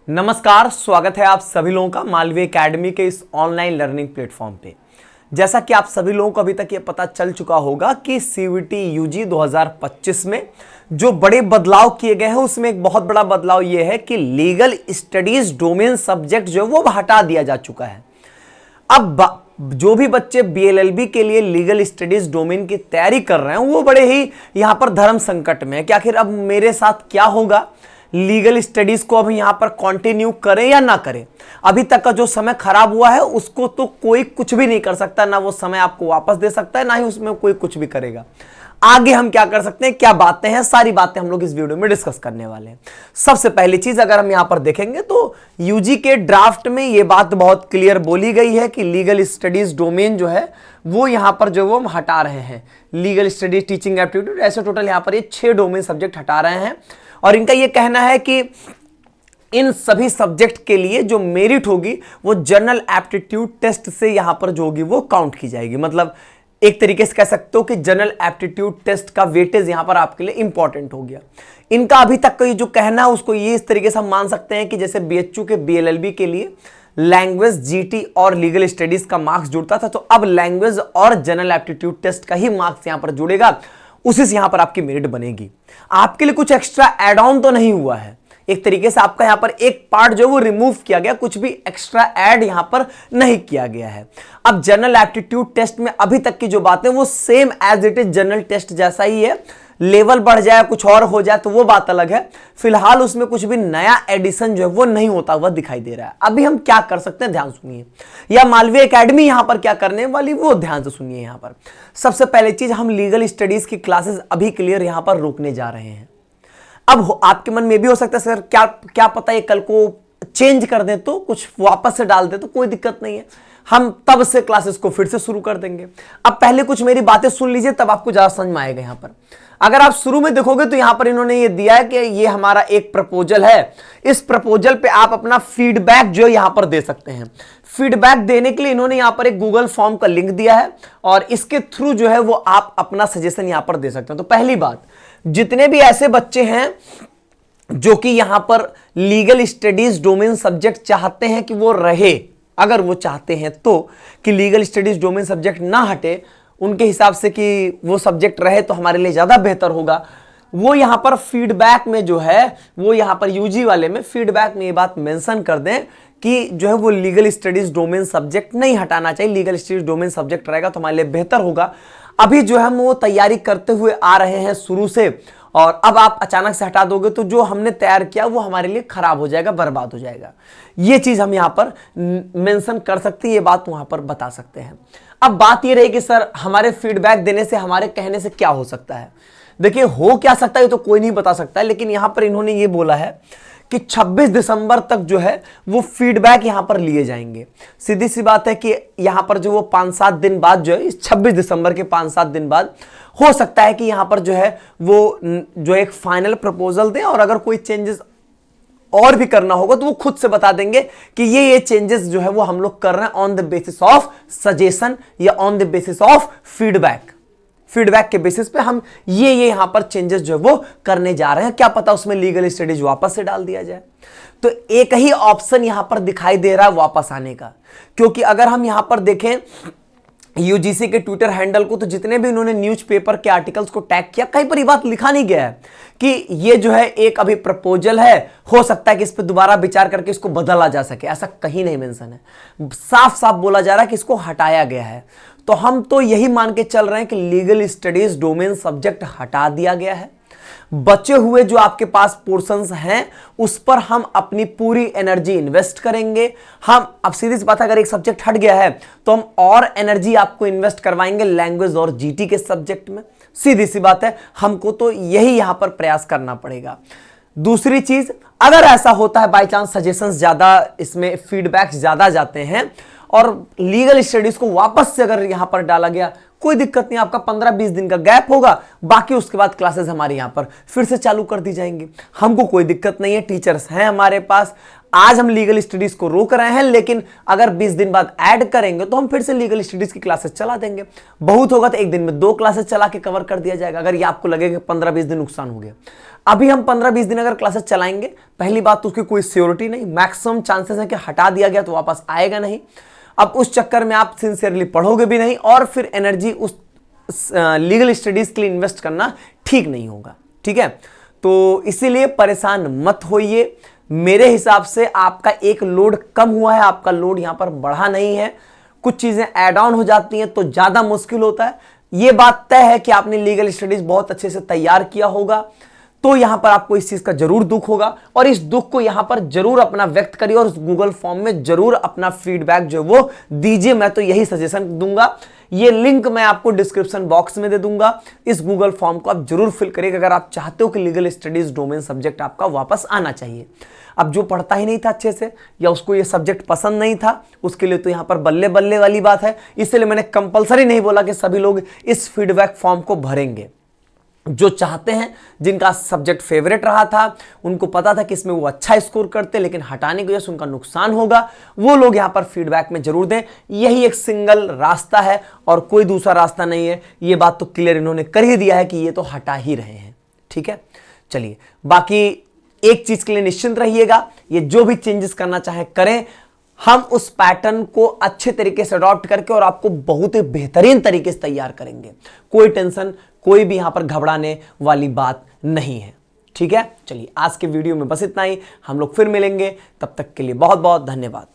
नमस्कार, स्वागत है आप सभी लोगों का मालवीय एकेडमी के इस ऑनलाइन लर्निंग प्लेटफॉर्म पे। जैसा कि आप सभी लोगों को अभी तक ये पता चल चुका होगा कि सीयूईटी यूजी 2025 में जो बड़े बदलाव किए गए हैं उसमें एक बहुत बड़ा बदलाव ये है कि लीगल स्टडीज डोमेन सब्जेक्ट जो है वो हटा दिया जा चुका है। अब जो भी बच्चे बीएलएलबी के लिए लीगल स्टडीज डोमेन की तैयारी कर रहे हैं वो बड़े ही यहां पर धर्म संकट में है कि आखिर अब मेरे साथ क्या होगा, लीगल स्टडीज को अब यहां पर कंटिन्यू करें या ना करें। अभी तक का जो समय खराब हुआ है उसको तो कोई कुछ भी नहीं कर सकता, ना वो समय आपको वापस दे सकता है, ना ही उसमें कोई कुछ भी करेगा। आगे हम क्या कर सकते हैं, क्या बातें हैं, सारी बातें हम लोग इस वीडियो में डिस्कस करने वाले हैं। सबसे पहली चीज अगर हम यहां पर देखेंगे तो यूजी के ड्राफ्ट में यह बात बहुत क्लियर बोली गई है कि लीगल स्टडीज डोमेन जो है वो यहां पर जो वो हम हटा रहे हैं। लीगल स्टडीज, टीचिंग एप्टीट्यूड, ऐसे टोटल यहां पर ये 6 डोमेन सब्जेक्ट हटा रहे हैं। और इनका यह कहना है कि इन सभी सब्जेक्ट के लिए जो मेरिट होगी वो जनरल एप्टीट्यूड टेस्ट से यहां पर जो होगी वो काउंट की जाएगी। मतलब एक तरीके से कह सकते हो कि जनरल एप्टीट्यूड टेस्ट का वेटेज यहां पर आपके लिए इंपॉर्टेंट हो गया। इनका अभी तक का ये जो कहना है उसको ये इस तरीके से हम मान सकते हैं कि जैसे बीएचयू के बीएलएलबी के लिए लैंग्वेज, जीटी और लीगल स्टडीज का मार्क्स जुड़ता था, तो अब लैंग्वेज और जनरल एप्टीट्यूड टेस्ट का ही मार्क्स यहां पर जुड़ेगा, उसी से यहां पर आपकी मेरिट बनेगी। आपके लिए कुछ एक्स्ट्रा एड ऑन तो नहीं हुआ है, एक तरीके से आपका यहां पर एक पार्ट जो वो रिमूव किया गया, कुछ भी एक्स्ट्रा ऐड यहां पर नहीं किया गया है। अब जनरल एप्टीट्यूड टेस्ट में अभी तक की जो बातें वो same as it is general test जैसा ही है। लेवल बढ़ जाए, कुछ और हो जाए तो वो बात अलग है। फिलहाल उसमें कुछ भी नया एडिशन जो है वो नहीं होता हुआ दिखाई दे रहा है। अभी हम क्या कर सकते हैं, ध्यान सुनिए, या मालवीय एकेडमी यहां पर क्या करने वाली वो ध्यान से सुनिए। यहां पर सबसे पहले चीज, हम लीगल स्टडीज की क्लासेस अभी क्लियर यहां पर रोकने जा रहे हैं। अब आपके मन में भी हो सकता है सर क्या पता ये कल को चेंज कर दें, तो कुछ वापस से डाल दें तो कोई दिक्कत नहीं है, हम तब से क्लासेस को फिर से शुरू कर देंगे। अब पहले कुछ मेरी बातें सुन लीजिए, तब आपको ज्यादा समझ में आएगा। यहां पर अगर आप शुरू में देखोगे तो यहां पर इन्होंने ये दिया है कि ये हमारा एक प्रपोजल है, इस प्रपोजल पे आप अपना फीडबैक जो यहां पर दे सकते हैं। फीडबैक देने के लिए इन्होंने यहां पर एक गूगल फॉर्म का लिंक दिया है और इसके थ्रू जो है वो आप अपना सजेशन यहां पर दे सकते हैं। तो पहली बात, जितने भी ऐसे बच्चे हैं जो कि यहां पर लीगल स्टडीज डोमेन सब्जेक्ट चाहते हैं कि वो रहे, अगर वो चाहते हैं तो कि लीगल स्टडीज डोमेन सब्जेक्ट ना हटे, उनके हिसाब से कि वो सब्जेक्ट रहे तो हमारे लिए ज्यादा बेहतर होगा, वो यहां पर फीडबैक में जो है वो यहां पर यूजी वाले में फीडबैक में ये बात मेंशन कर दें कि जो है वो लीगल स्टडीज डोमेन सब्जेक्ट नहीं हटाना चाहिए, लीगल स्टडीज डोमेन सब्जेक्ट रहेगा तो हमारे लिए बेहतर होगा। अभी जो है हम वो तैयारी करते हुए आ रहे हैं शुरू से, और अब आप अचानक से हटा दोगे तो जो हमने तैयार किया वो हमारे लिए खराब हो जाएगा, बर्बाद हो जाएगा। ये चीज हम यहां पर मेंशन कर सकते हैं, ये बात वहां पर बता सकते हैं। अब बात ये रही कि सर हमारे फीडबैक देने से, हमारे कहने से क्या हो सकता है। देखिए हो क्या सकता है तो कोई नहीं बता सकता है, लेकिन यहां पर इन्होंने ये बोला है कि 26 दिसंबर तक जो है वो फीडबैक यहां पर लिए जाएंगे। सीधी सी बात है कि यहां पर जो वो 5-7 दिन बाद जो है, इस 26 दिसंबर के 5-7 दिन बाद हो सकता है कि यहां पर जो है वो जो एक फाइनल प्रपोजल दें, और अगर कोई चेंजेस और भी करना होगा तो वो खुद से बता देंगे कि ये चेंजेस जो है वो हम लोग कर रहे हैं on the basis of suggestion या on the basis of feedback. Feedback के बेसिस पे हम ये यहां पर चेंजेस जो है वो करने जा रहे हैं। क्या पता उसमें लीगल स्टडीज वापस से डाल दिया जाए। तो एक ही ऑप्शन यहां पर दिखाई दे रहा है वापस आने का, क्योंकि अगर हम यहां पर देखें यूजीसी के ट्विटर हैंडल को, तो जितने भी उन्होंने न्यूज़पेपर के आर्टिकल्स को टैग किया, कहीं पर ये बात लिखा नहीं गया है कि ये जो है एक अभी प्रपोजल है, हो सकता है कि इस पर दोबारा विचार करके इसको बदला जा सके, ऐसा कहीं नहीं मेंशन है। साफ साफ बोला जा रहा है कि इसको हटाया गया है। तो हम तो यही मान के चल रहे हैं कि लीगल स्टडीज डोमेन सब्जेक्ट हटा दिया गया है। बचे हुए जो आपके पास पोर्शंस हैं उस पर हम अपनी पूरी एनर्जी इन्वेस्ट करेंगे। हम अब सीधी सी बात है, अगर एक सब्जेक्ट हट गया है तो हम और एनर्जी आपको इन्वेस्ट करवाएंगे लैंग्वेज और जीटी के सब्जेक्ट में। सीधी सी बात है, हमको तो यही यहां पर प्रयास करना पड़ेगा। दूसरी चीज, अगर ऐसा होता है बाई चांस सजेशंस ज्यादा, इसमें फीडबैक्स ज्यादा जाते हैं और लीगल स्टडीज को वापस से अगर यहां पर डाला गया, कोई दिक्कत नहीं, आपका 15-20 दिन का गैप होगा, बाकी उसके बाद क्लासेस हमारे यहां पर फिर से चालू कर दी जाएंगी। हमको कोई दिक्कत नहीं है, टीचर्स हैं हमारे पास। आज हम लीगल स्टडीज को रोक रहे हैं, लेकिन अगर 20 दिन बाद ऐड करेंगे तो हम फिर से लीगल स्टडीज की क्लासेस चला देंगे। बहुत होगा तो एक दिन में 2 क्लासेस चला के कवर कर दिया जाएगा, अगर ये आपको लगेगा 15-20 दिन नुकसान हो गया। अभी हम 15-20 दिन अगर क्लासेस चलाएंगे, पहली बात तो उसकी कोई सियोरिटी नहीं, मैक्सिमम चांसेस है कि हटा दिया गया तो वापस आएगा नहीं। अब उस चक्कर में आप सिंसियरली पढ़ोगे भी नहीं और फिर एनर्जी उस लीगल स्टडीज के लिए इन्वेस्ट करना ठीक नहीं होगा। ठीक है, तो इसीलिए परेशान मत होइए। मेरे हिसाब से आपका एक लोड कम हुआ है, आपका लोड यहां पर बढ़ा नहीं है। कुछ चीजें ऐड ऑन हो जाती हैं तो ज्यादा मुश्किल होता है। यह बात तय है कि आपने लीगल स्टडीज बहुत अच्छे से तैयार किया होगा, तो यहां पर आपको इस चीज का जरूर दुख होगा और इस दुख को यहां पर जरूर अपना व्यक्त करिए और उस गूगल फॉर्म में जरूर अपना फीडबैक जो वो दीजिए। मैं तो यही सजेशन दूंगा, ये लिंक मैं आपको डिस्क्रिप्शन बॉक्स में दे दूंगा। इस गूगल फॉर्म को आप जरूर फिल करिएगा अगर आप चाहते हो कि लीगल स्टडीज डोमेन सब्जेक्ट आपका वापस आना चाहिए। अब जो पढ़ता ही नहीं था अच्छे से या उसको ये सब्जेक्ट पसंद नहीं था, उसके लिए तो यहां पर बल्ले बल्ले वाली बात है। इसलिए मैंने कंपलसरी नहीं बोला कि सभी लोग इस फीडबैक फॉर्म को भरेंगे। जो चाहते हैं, जिनका सब्जेक्ट फेवरेट रहा था, उनको पता था कि इसमें वो अच्छा स्कोर करते लेकिन हटाने की वजह से उनका नुकसान होगा, वो लोग यहां पर फीडबैक में जरूर दें। यही एक सिंगल रास्ता है और कोई दूसरा रास्ता नहीं है। ये बात तो क्लियर इन्होंने कर ही दिया है कि ये तो हटा ही रहे हैं। ठीक है, चलिए, बाकी एक चीज के लिए निश्चिंत रहिएगा, ये जो भी चेंजेस करना चाहे करें, हम उस पैटर्न को अच्छे तरीके से अडॉप्ट करके और आपको बहुत ही बेहतरीन तरीके से तैयार करेंगे। कोई टेंशन, कोई भी यहां पर घबराने वाली बात नहीं है। ठीक है, चलिए आज के वीडियो में बस इतना ही। हम लोग फिर मिलेंगे, तब तक के लिए बहुत बहुत धन्यवाद।